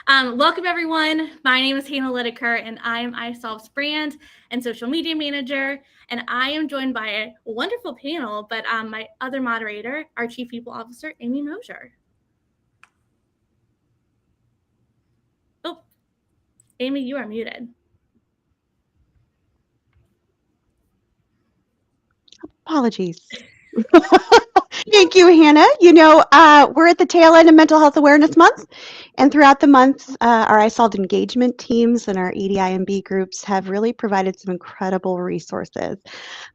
Welcome, everyone. My name is Hannah Lideker, and I am iSolve's brand and social media manager. And I am joined by a wonderful panel, but my other moderator, our Chief People Officer, Amy Mosier. Oh, Amy, you are muted. Apologies. Thank you, Hannah. We're at the tail end of Mental Health Awareness Month, and throughout the month, our iSolved engagement teams and our EDI&B groups have really provided some incredible resources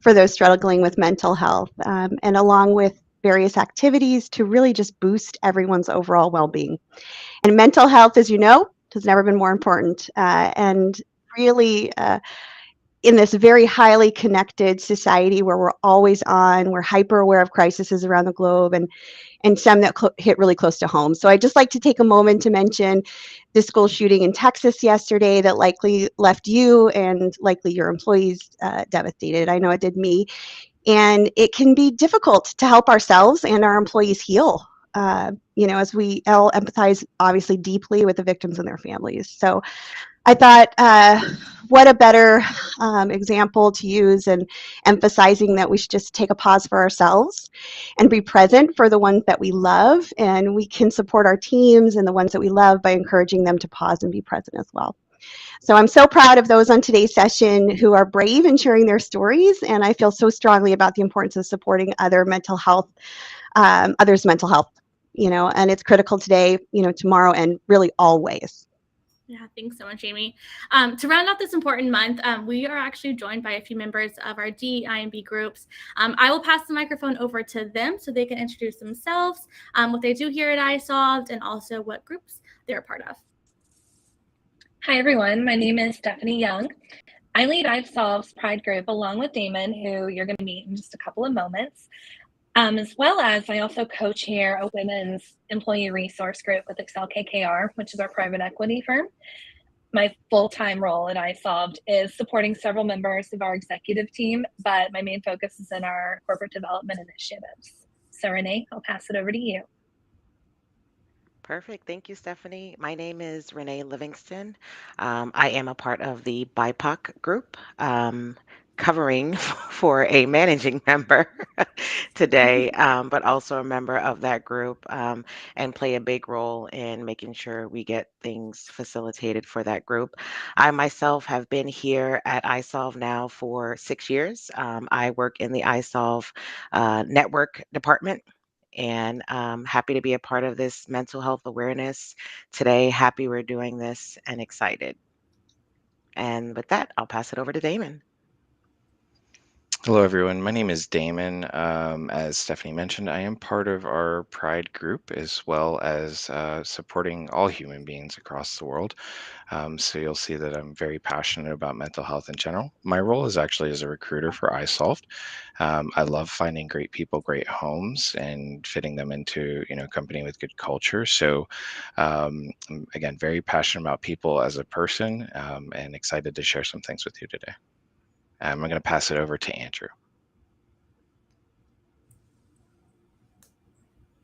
for those struggling with mental health, and along with various activities to really just boost everyone's overall well-being. And mental health, as you know, has never been more important, and really in this very highly connected society where we're always on, we're hyper aware of crises around the globe, and some that hit really close to home. So I'd just like to take a moment to mention the school shooting in Texas yesterday that likely left you and likely your employees devastated. I know it did me. And it can be difficult to help ourselves and our employees heal, as we all empathize obviously deeply with the victims and their families. So I thought, what a better example to use and emphasizing that we should just take a pause for ourselves and be present for the ones that we love. And we can support our teams and the ones that we love by encouraging them to pause and be present as well. So I'm so proud of those on today's session who are brave in sharing their stories. And I feel so strongly about the importance of supporting others' mental health, and it's critical today, tomorrow, and really always. Yeah, thanks so much, Amy. To round out this important month, we are actually joined by a few members of our DEI&B groups. I will pass the microphone over to them so they can introduce themselves, what they do here at iSolved, and also what groups they're a part of. Hi, everyone. My name is Stephanie Young. I lead iSolve's Pride group along with Damon, who you're going to meet in just a couple of moments. As well as I also co-chair a women's employee resource group with Excel KKR, which is our private equity firm. My full-time role at iSolved is supporting several members of our executive team, but my main focus is in our corporate development initiatives. So Renee, I'll pass it over to you. Perfect. Thank you, Stephanie. My name is Renee Livingston. I am a part of the BIPOC group, covering for a managing member today, but also a member of that group, and play a big role in making sure we get things facilitated for that group. I myself have been here at iSolve now for 6 years. I work in the iSolve network department. And happy to be a part of this mental health awareness today. Happy we're doing this and excited. And with that, I'll pass it over to Damon. Hello, everyone. My name is Damon. As Stephanie mentioned, I am part of our Pride group as well as supporting all human beings across the world. So you'll see that I'm very passionate about mental health in general. My role is actually as a recruiter for iSolved. I love finding great people, great homes, and fitting them into a company with good culture. So I'm, again, very passionate about people as a person, and excited to share some things with you today. I'm going to pass it over to Andrew.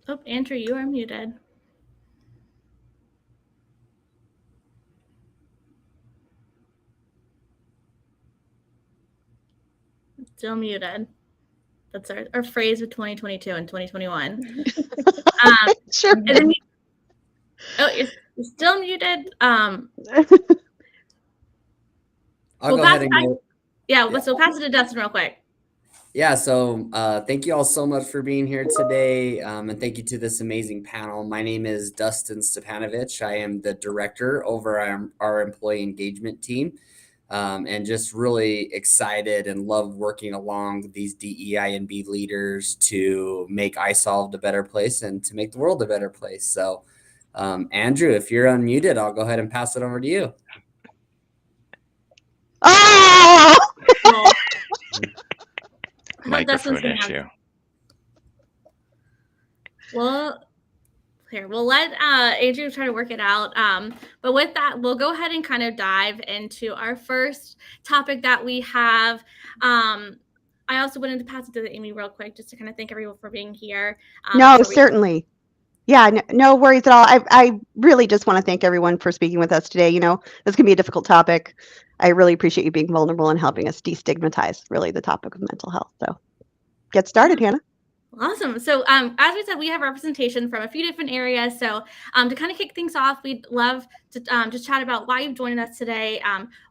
Oh, Andrew, you are muted. Still muted. That's our phrase of 2022 and 2021. Sure. And then you're still muted. I'll go ahead and go. So pass it to Dustin real quick. Yeah, so thank you all so much for being here today, and thank you to this amazing panel. My name is Dustin Stepanovich. I am the director over our employee engagement team, and just really excited and love working along these DEI&B leaders to make iSolved a better place and to make the world a better place. So, Andrew, if you're unmuted, I'll go ahead and pass it over to you. Oh! Microphone issue. Well, here, we'll let Andrew try to work it out. But with that, we'll go ahead and kind of dive into our first topic that we have. I also wanted to pass it to Amy real quick just to kind of thank everyone for being here. No, certainly. Yeah, no worries at all. I really just want to thank everyone for speaking with us today. This can be a difficult topic. I really appreciate you being vulnerable and helping us destigmatize really the topic of mental health. So get started, Hannah. Awesome. So as we said, we have representation from a few different areas. So to kind of kick things off, we'd love to just chat about why you've joined us today.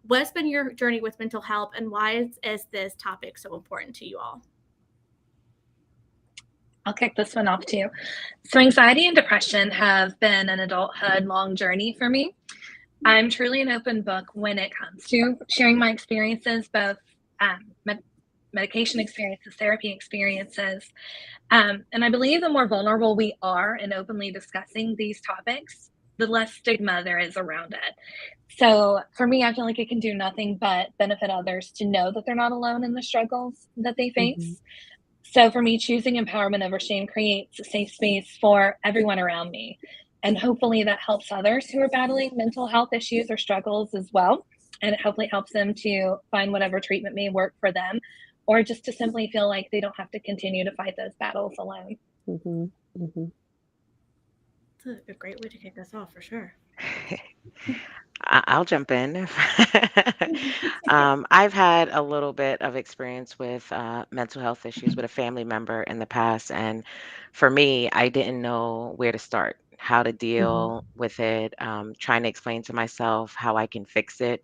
What's been your journey with mental health, and why is this topic so important to you all? I'll kick this one off too. So anxiety and depression have been an adulthood long journey for me. I'm truly an open book when it comes to sharing my experiences, both medication experiences, therapy experiences. And I believe the more vulnerable we are in openly discussing these topics, the less stigma there is around it. So for me, I feel like it can do nothing but benefit others to know that they're not alone in the struggles that they face. So for me, choosing empowerment over shame creates a safe space for everyone around me. And hopefully that helps others who are battling mental health issues or struggles as well. And it hopefully helps them to find whatever treatment may work for them, or just to simply feel like they don't have to continue to fight those battles alone. That's a great way to kick us off for sure. I'll jump in. I've had a little bit of experience with mental health issues with a family member in the past. And for me, I didn't know where to start, how to deal with it, trying to explain to myself how I can fix it.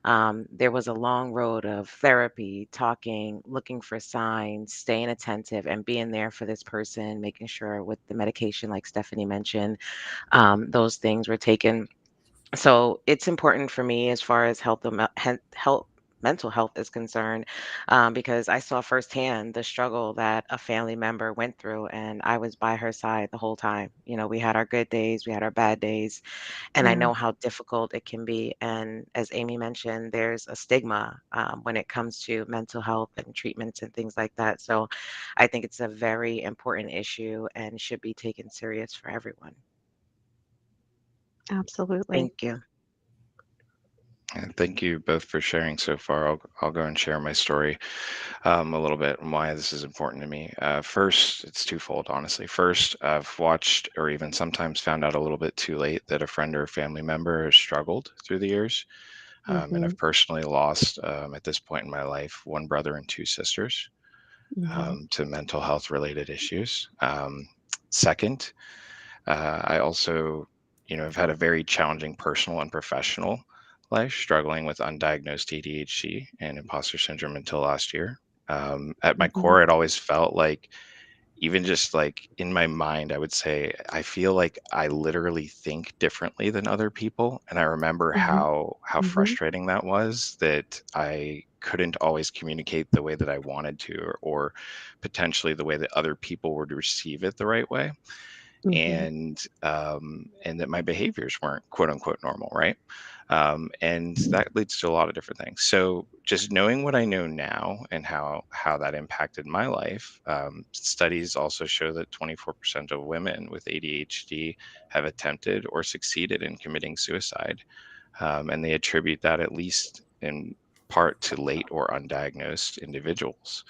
There was a long road of therapy, talking, looking for signs, staying attentive, and being there for this person, making sure with the medication, like Stephanie mentioned, those things were taken. So it's important for me as far as health, mental health is concerned, because I saw firsthand the struggle that a family member went through, and I was by her side the whole time. We had our good days, we had our bad days, and I know how difficult it can be. And as Amy mentioned, there's a stigma when it comes to mental health and treatments and things like that. So I think it's a very important issue and should be taken serious for everyone. Absolutely. Thank you. And thank you both for sharing so far. I'll go and share my story a little bit and why this is important to me. First, it's twofold, honestly. First, I've watched or even sometimes found out a little bit too late that a friend or family member has struggled through the years. And I've personally lost, at this point in my life, one brother and two sisters to mental health related issues. Second, I also, have had a very challenging personal and professional life, struggling with undiagnosed ADHD and imposter syndrome until last year. At my core, it always felt like, even just like in my mind, I would say, I feel like I literally think differently than other people. And I remember how frustrating that was, that I couldn't always communicate the way that I wanted to, or potentially the way that other people would receive it the right way. And that my behaviors weren't quote unquote normal, right? And that leads to a lot of different things. So just knowing what I know now and how that impacted my life, studies also show that 24% of women with ADHD have attempted or succeeded in committing suicide, and they attribute that at least in part to late or undiagnosed individuals.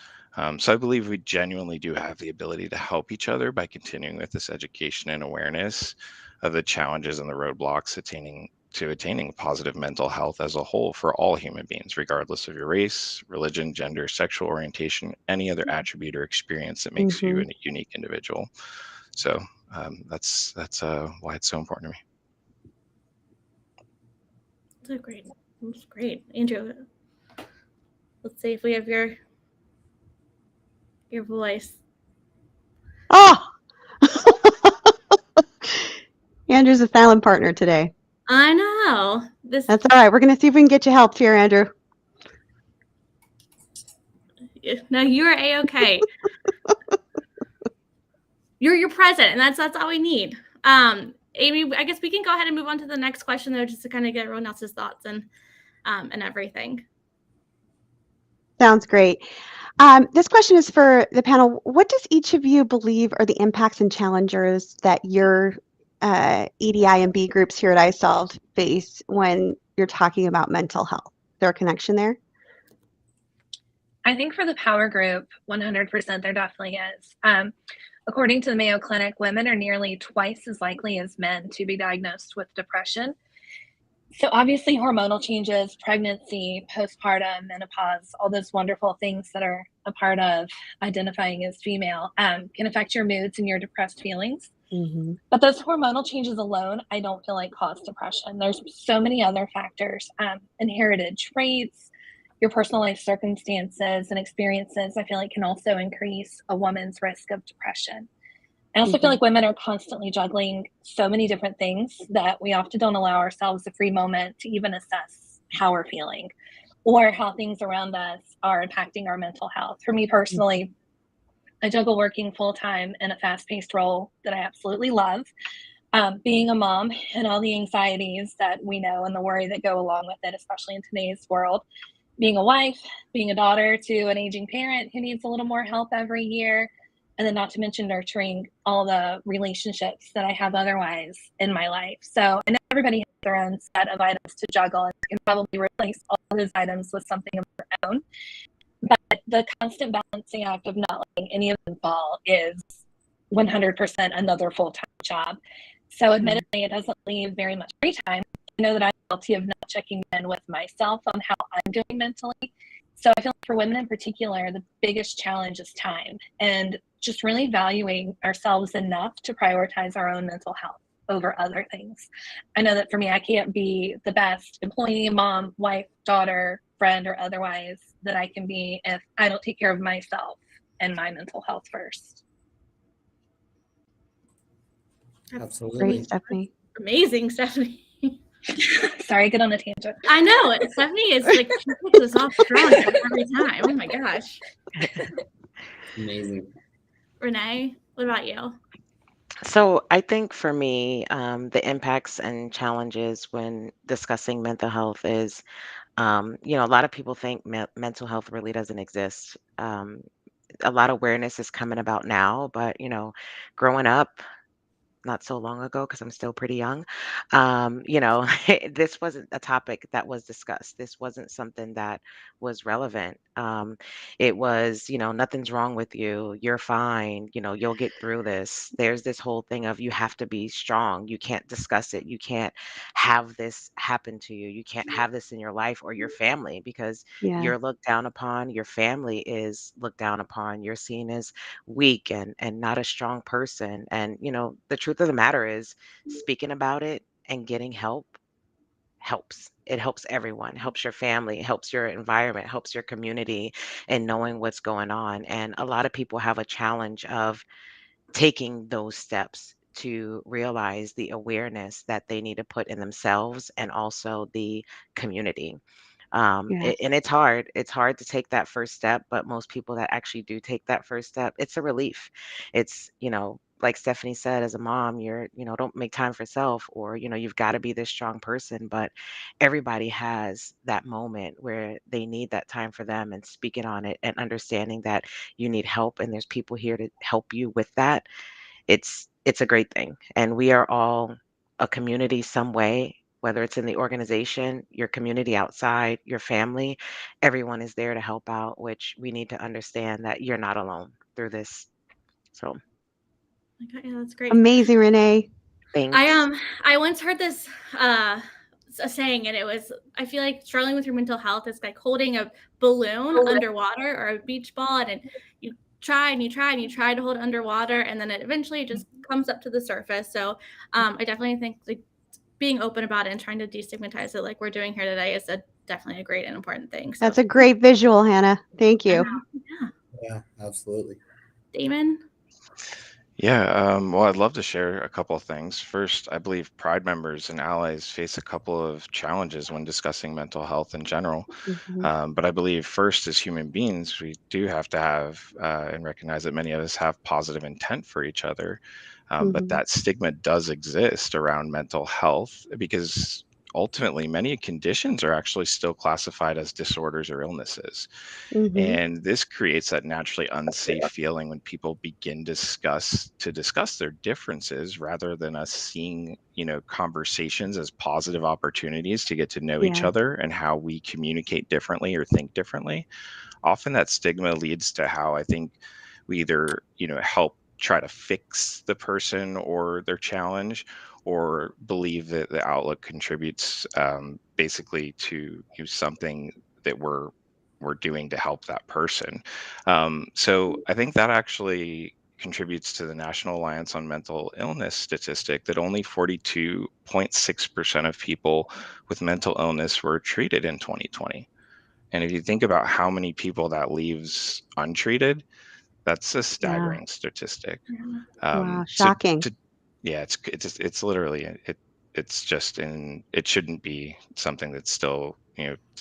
So I believe we genuinely do have the ability to help each other by continuing with this education and awareness of the challenges and the roadblocks attaining positive mental health as a whole for all human beings, regardless of your race, religion, gender, sexual orientation, any other attribute or experience that makes you a unique individual. So that's why it's so important to me. That's great. Andrew, let's see if we have your voice. Oh, Andrew's a silent partner today. I know. That's all right. We're going to see if we can get you help here, Andrew. No, you are A-okay. You're present, and that's all we need. Amy, I guess we can go ahead and move on to the next question, though, just to kind of get everyone else's thoughts and everything. Sounds great. This question is for the panel. What does each of you believe are the impacts and challenges that your EDI&B groups here at iSolved face when you're talking about mental health? Is there a connection there? I think for the power group, 100% there definitely is. According to the Mayo Clinic, women are nearly twice as likely as men to be diagnosed with depression. So obviously hormonal changes, pregnancy, postpartum, menopause, all those wonderful things that are a part of identifying as female can affect your moods and your depressed feelings. Mm-hmm. But those hormonal changes alone, I don't feel like cause depression. There's so many other factors, inherited traits, your personal life circumstances and experiences, I feel like can also increase a woman's risk of depression. I also feel like women are constantly juggling so many different things that we often don't allow ourselves a free moment to even assess how we're feeling or how things around us are impacting our mental health. For me personally, I juggle working full time in a fast paced role that I absolutely love, being a mom and all the anxieties that we know and the worry that go along with it, especially in today's world. Being a wife, being a daughter to an aging parent who needs a little more help every year, and then not to mention nurturing all the relationships that I have otherwise in my life. So I know everybody has their own set of items to juggle and can probably replace all those items with something of their own. But the constant balancing act of not letting any of them fall is 100% another full-time job. So admittedly, it doesn't leave very much free time. I know that I'm guilty of not checking in with myself on how I'm doing mentally. So I feel like for women in particular, the biggest challenge is time and just really valuing ourselves enough to prioritize our own mental health over other things. I know that for me, I can't be the best employee, mom, wife, daughter, friend, or otherwise that I can be if I don't take care of myself and my mental health first. Absolutely. Great, Stephanie. Amazing, Stephanie. Sorry, I get on a tangent. I know. Stephanie is like, she puts us off strong every time. Oh my gosh. Amazing. Renee, what about you? So I think for me, the impacts and challenges when discussing mental health is, a lot of people think mental health really doesn't exist. A lot of awareness is coming about now, but growing up not so long ago, because I'm still pretty young, this wasn't a topic that was discussed. This wasn't something that was relevant. It was, nothing's wrong with you. You're fine. You'll get through this. There's this whole thing of you have to be strong. You can't discuss it. You can't have this happen to you. You can't have this in your life or your family because Yeah. you're looked down upon. Your family is looked down upon. You're seen as weak and not a strong person. And the truth of the matter is speaking about it and getting help helps. It helps everyone, helps your family, helps your environment, helps your community, and knowing what's going on. And a lot of people have a challenge of taking those steps to realize the awareness that they need to put in themselves and also the community. Yes. And it's hard. It's hard to take that first step, but most people that actually do take that first step, it's a relief. It's, like Stephanie said, as a mom, don't make time for self, or, you've got to be this strong person. But everybody has that moment where they need that time for them, and speaking on it and understanding that you need help and there's people here to help you with that. It's a great thing. And we are all a community some way, whether it's in the organization, your community outside, your family, everyone is there to help out, which we need to understand that you're not alone through this. So Okay, yeah, that's great. Amazing, Renee. thanks. I once heard this a saying, and it was, I feel like struggling with your mental health is like holding a balloon underwater or a beach ball, and you try and you try and you try to hold it underwater, and then it eventually just comes up to the surface. So I definitely think like being open about it and trying to destigmatize it like we're doing here today is definitely a great and important thing. So That's a great visual, Hannah. Thank you. Yeah, absolutely. Damon? Yeah, well, I'd love to share a couple of things. First, I believe Pride members and allies face a couple of challenges when discussing mental health in general. Mhm. But I believe first, as human beings, we do have to have and recognize that many of us have positive intent for each other. But Mhm. that stigma does exist around mental health because ultimately many conditions are actually still classified as disorders or illnesses. Mhm. And this creates that naturally unsafe feeling when people begin to discuss their differences rather than us seeing, conversations as positive opportunities to get to know each Yeah. other and how we communicate differently or think differently. often that stigma leads to how I think we either, help try to fix the person or their challenge, or believe that the outlook contributes basically to something that we're doing to help that person. So I think that actually contributes to the National Alliance on Mental Illness statistic that only 42.6% of people with mental illness were treated in 2020. And if you think about how many people that leaves untreated, that's a staggering statistic. Wow, shocking. Yeah, it's literally it's just it shouldn't be something that's still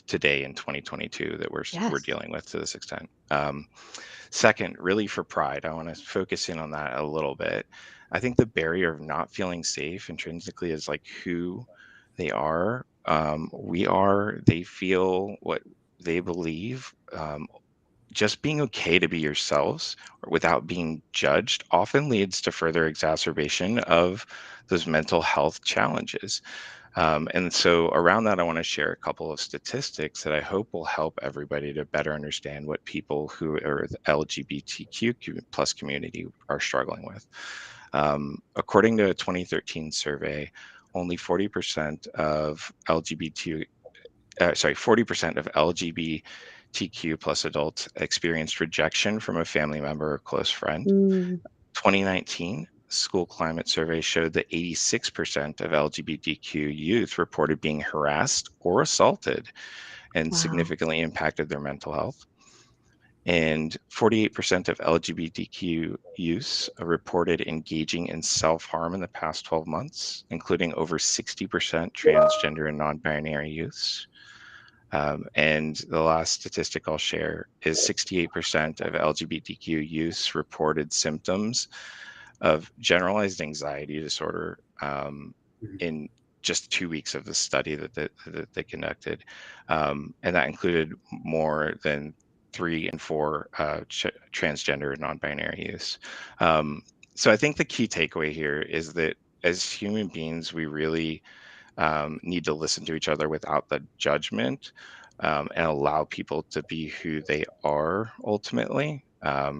today in 2022 that we're dealing with to this extent. Second, really for Pride, I want to focus in on that a little bit. I think the barrier of not feeling safe intrinsically is like who they are. They feel what they believe. Just being okay to be yourselves without being judged often leads to further exacerbation of those mental health challenges. And so around that, I want to share a couple of statistics that I hope will help everybody to better understand what people who are the LGBTQ plus community are struggling with. According to a 2013 survey, only 40% of 40% of LGBTQ plus adults experienced rejection from a family member or close friend. 2019 school climate survey showed that 86% of LGBTQ youth reported being harassed or assaulted and significantly impacted their mental health. And 48% of LGBTQ youth reported engaging in self-harm in the past 12 months, including over 60% transgender and non-binary youths. And the last statistic I'll share is 68% of LGBTQ youths reported symptoms of generalized anxiety disorder in just 2 weeks of the study that they conducted. And that included more than 3 and 4 transgender and non-binary youths. So I think the key takeaway here is that as human beings, we really need to listen to each other without the judgment, and allow people to be who they are ultimately,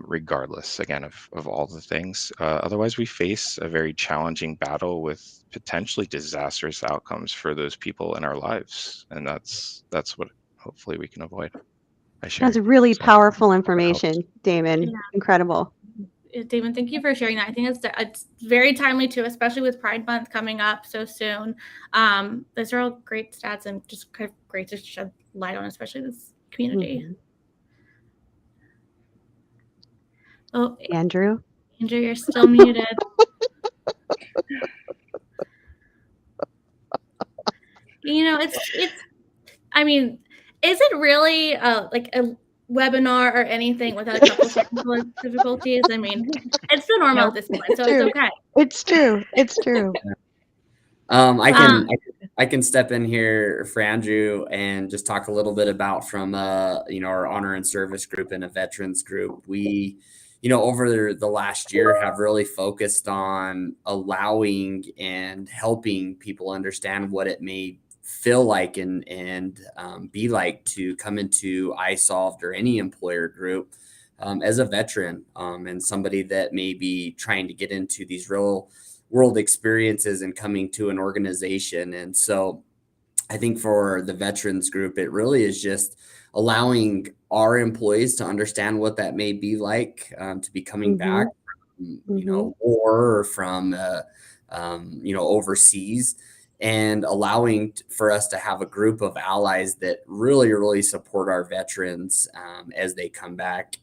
regardless, again, of all the things. Otherwise, we face a very challenging battle with potentially disastrous outcomes for those people in our lives. And that's what hopefully we can avoid by sharing. That's really So, powerful information, Damon. Yeah. Incredible. Damon, thank you for sharing that. I think it's very timely too, especially with Pride Month coming up so soon. Those are all great stats and just kind of great to shed light on, especially this community. Oh, Andrew, you're still muted. It's. I mean, is it really like a webinar or anything without a couple technical difficulties? I mean, it's the normal at this point, so it's okay. It's true. It's true. I can step in here for Andrew and just talk a little bit about from our honor and service group and a veterans group. We, over the last year have really focused on allowing and helping people understand what it may feel like and be like to come into iSolved or any employer group as a veteran and somebody that may be trying to get into these real world experiences and coming to an organization. And so I think for the veterans group, it really is just allowing our employees to understand what that may be like to be coming back from, war or from, overseas, and allowing for us to have a group of allies that really, really support our veterans as they come back.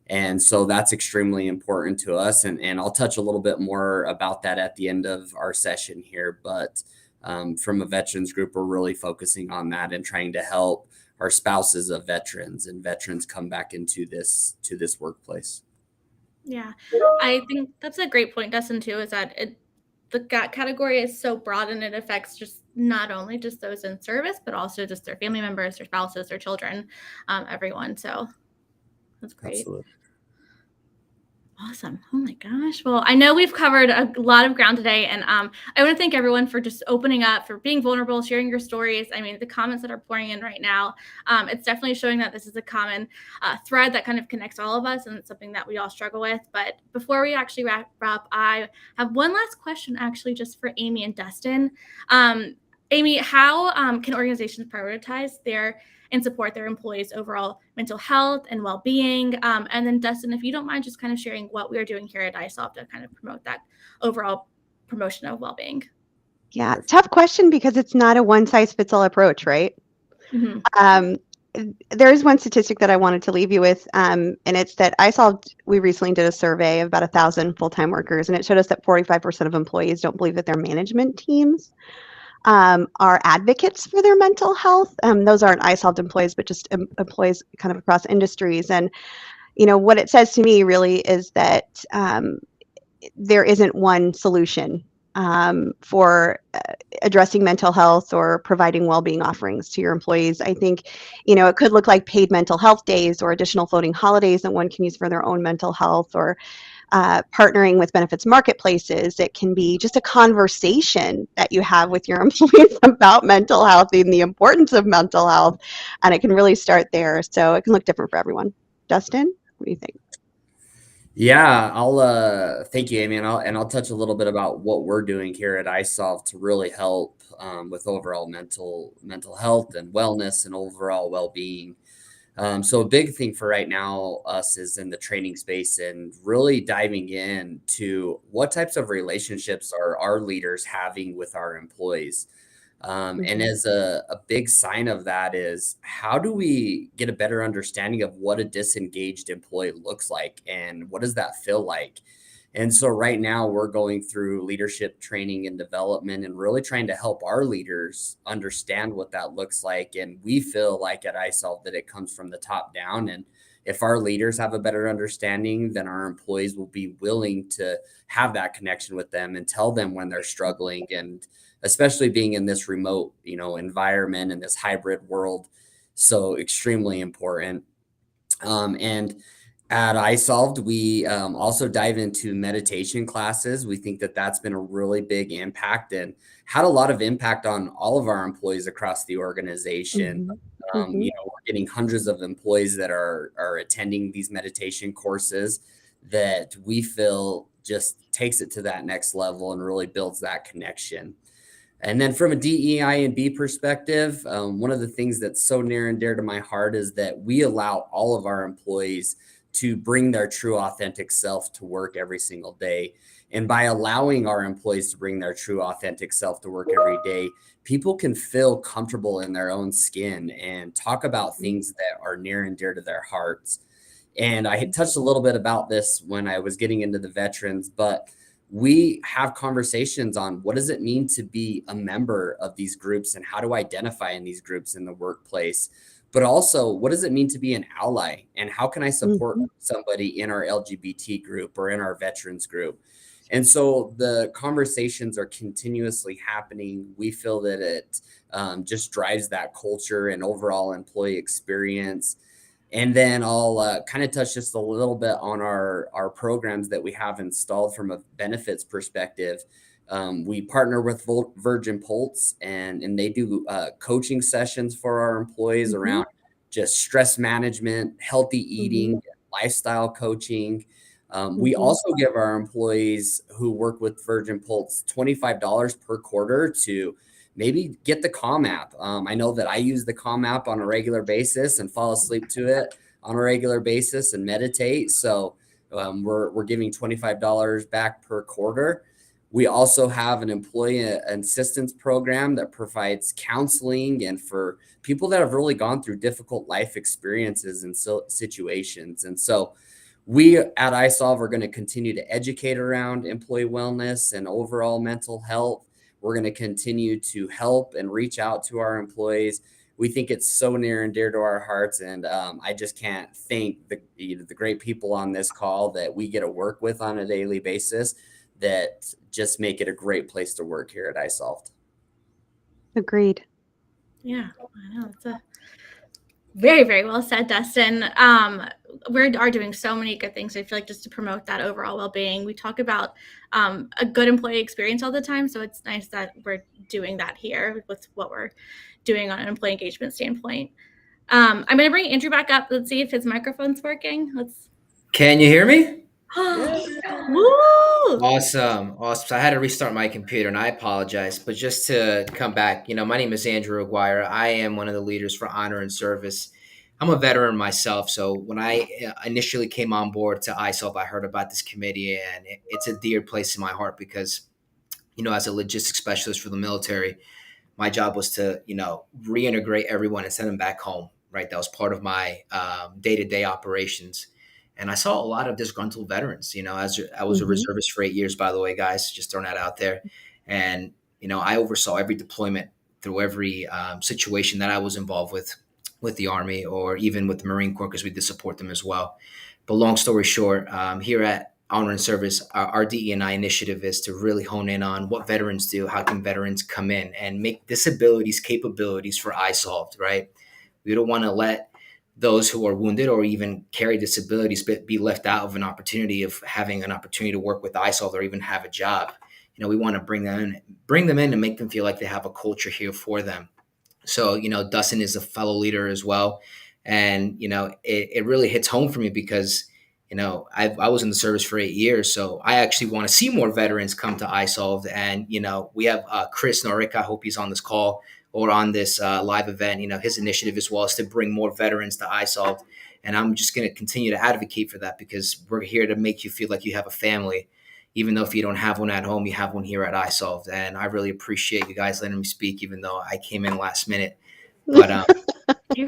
And so that's extremely important to us. And I'll touch a little bit more about that at the end of our session here. But from a veterans group, we're really focusing on that and trying to help our spouses of veterans and veterans come back into this workplace. Yeah, I think that's a great point, Dustin, too, is that the category is so broad and it affects just not only just those in service, but also just their family members, their spouses, their children, everyone. So that's great. Absolutely. Awesome. Oh my gosh. Well, I know we've covered a lot of ground today, and I want to thank everyone for just opening up, for being vulnerable, sharing your stories. I mean, the comments that are pouring in right now, it's definitely showing that this is a common thread that kind of connects all of us, and it's something that we all struggle with. But before we actually wrap up, I have one last question, actually, just for Amy and Dustin. Amy, how can organizations prioritize and support their employees' overall mental health and well-being? And then Dustin, if you don't mind just kind of sharing what we are doing here at iSolve to kind of promote that overall promotion of well-being. Yeah, tough question because it's not a one-size-fits-all approach, right? Mm-hmm. There's one statistic that I wanted to leave you with, and it's that we recently did a survey of about 1,000 full-time workers, and it showed us that 45% of employees don't believe that their management teams are advocates for their mental health. Those aren't iSolved employees, but just employees kind of across industries. And, what it says to me really is that there isn't one solution for addressing mental health or providing well-being offerings to your employees. I think, it could look like paid mental health days or additional floating holidays that one can use for their own mental health, or partnering with benefits marketplaces. It can be just a conversation that you have with your employees about mental health and the importance of mental health, and it can really start there. So it can look different for everyone. Dustin, what do you think? Yeah, I'll thank you, Amy, and I'll touch a little bit about what we're doing here at iSolve to really help with overall mental health and wellness and overall well-being. So a big thing for right now, us, is in the training space and really diving in to what types of relationships are our leaders having with our employees. And as a big sign of that is, how do we get a better understanding of what a disengaged employee looks like and what does that feel like? And so right now we're going through leadership training and development and really trying to help our leaders understand what that looks like. And we feel like at iSolve that it comes from the top down. And if our leaders have a better understanding, then our employees will be willing to have that connection with them and tell them when they're struggling. And especially being in this remote, environment and this hybrid world, so extremely important. And at iSolved, we also dive into meditation classes. We think that that's been a really big impact and had a lot of impact on all of our employees across the organization. We're getting hundreds of employees that are attending these meditation courses that we feel just takes it to that next level and really builds that connection. And then from a DEI&B perspective, one of the things that's so near and dear to my heart is that we allow all of our employees to bring their true authentic self to work every single day. And by allowing our employees to bring their true authentic self to work every day, people can feel comfortable in their own skin and talk about things that are near and dear to their hearts. And I had touched a little bit about this when I was getting into the veterans, but we have conversations on what does it mean to be a member of these groups and how to identify in these groups in the workplace, but also what does it mean to be an ally and how can I support somebody in our LGBT group or in our veterans group. And so the conversations are continuously happening. We feel that it just drives that culture and overall employee experience. And then I'll kind of touch just a little bit on our programs that we have installed from a benefits perspective. We partner with Virgin Pulse, and they do coaching sessions for our employees around just stress management, healthy eating, lifestyle coaching. We also give our employees who work with Virgin Pulse $25 per quarter to maybe get the Calm app. I know that I use the Calm app on a regular basis and fall asleep to it on a regular basis and meditate. So we're giving $25 back per quarter. We also have an employee assistance program that provides counseling and for people that have really gone through difficult life experiences and situations. And so we at iSolve are going to continue to educate around employee wellness and overall mental health. We're going to continue to help and reach out to our employees. We think it's so near and dear to our hearts. And I just can't thank the great people on this call that we get to work with on a daily basis that just make it a great place to work here at iSolved. Agreed. Yeah, I know. It's a very, very well said, Dustin. we are doing so many good things. I feel like just to promote that overall well-being. We talk about a good employee experience all the time, so it's nice that we're doing that here with what we're doing on an employee engagement standpoint. I'm going to bring Andrew back up. Let's see if his microphone's working. Can you hear me? Woo! Awesome. So I had to restart my computer, and I apologize. But just to come back, my name is Andrew Aguirre. I am one of the leaders for Honor and Service. I'm a veteran myself, so when I initially came on board to ISOLV, I heard about this committee, and it's a dear place in my heart because, as a logistics specialist for the military, my job was to, reintegrate everyone and send them back home, right? That was part of my day-to-day operations. And I saw a lot of disgruntled veterans, as I was a reservist for 8 years, by the way, guys, just throwing that out there. And, I oversaw every deployment through every situation that I was involved with the Army or even with the Marine Corps, because we did support them as well. But long story short, here at Honor and Service, our DE&I initiative is to really hone in on what veterans do, how can veterans come in and make disabilities capabilities for ISOLVed, right? We don't want to let those who are wounded or even carry disabilities be left out of an opportunity of having an opportunity to work with ISOLVed or even have a job. We want to bring them in and make them feel like they have a culture here for them. So, Dustin is a fellow leader as well. And, it really hits home for me because, I was in the service for 8 years. So I actually want to see more veterans come to ISOLVed. And, we have Chris Norick, I hope he's on this call or on this live event. His initiative as well is to bring more veterans to ISOLVed. And I'm just going to continue to advocate for that because we're here to make you feel like you have a family. Even though if you don't have one at home, you have one here at ISOLVed. And I really appreciate you guys letting me speak, even though I came in last minute. But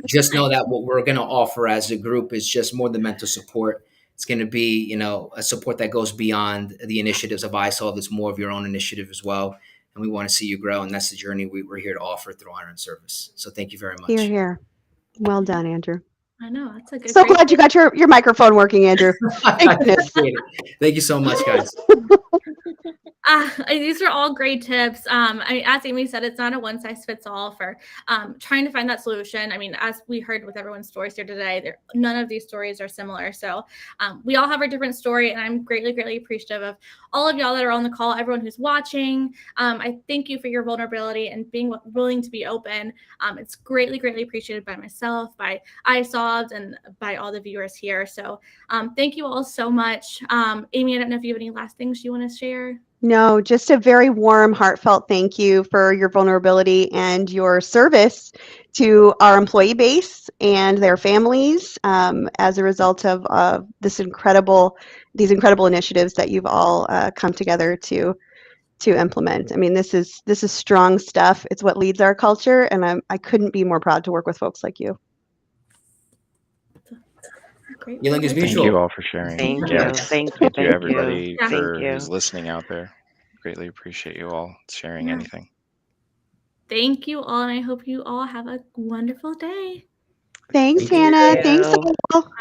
just know that what we're going to offer as a group is just more than mental support. It's going to be, a support that goes beyond the initiatives of ISOLVed. It's more of your own initiative as well. And we want to see you grow. And that's the journey we're here to offer through Honor and Service. So thank you very much. Hear, hear. Well done, Andrew. I know. That's a good. So glad you got your microphone working, Andrew. Thank goodness. Thank you so much, guys. These are all great tips. As Amy said, it's not a one-size-fits-all for trying to find that solution. I mean, as we heard with everyone's stories here today, none of these stories are similar. So we all have a different story, and I'm greatly, greatly appreciative of all of y'all that are on the call, everyone who's watching. I thank you for your vulnerability and being willing to be open. It's greatly, greatly appreciated by myself, by ISOLVed, and by all the viewers here. So thank you all so much. Amy, I don't know if you have any last things you want to share. No, just a very warm, heartfelt thank you for your vulnerability and your service to our employee base and their families as a result of these incredible initiatives that you've all come together to implement. I mean, this is strong stuff. It's what leads our culture, and I couldn't be more proud to work with folks like you. Healing is mutual. Thank you all for sharing. Thank Yeah. you. Thank you. Thank you, everybody, Yeah. for Thank you. who's listening out there. Greatly appreciate you all sharing anything. Thank you all, and I hope you all have a wonderful day. Thanks, Thank you. Hannah. Thanks, all.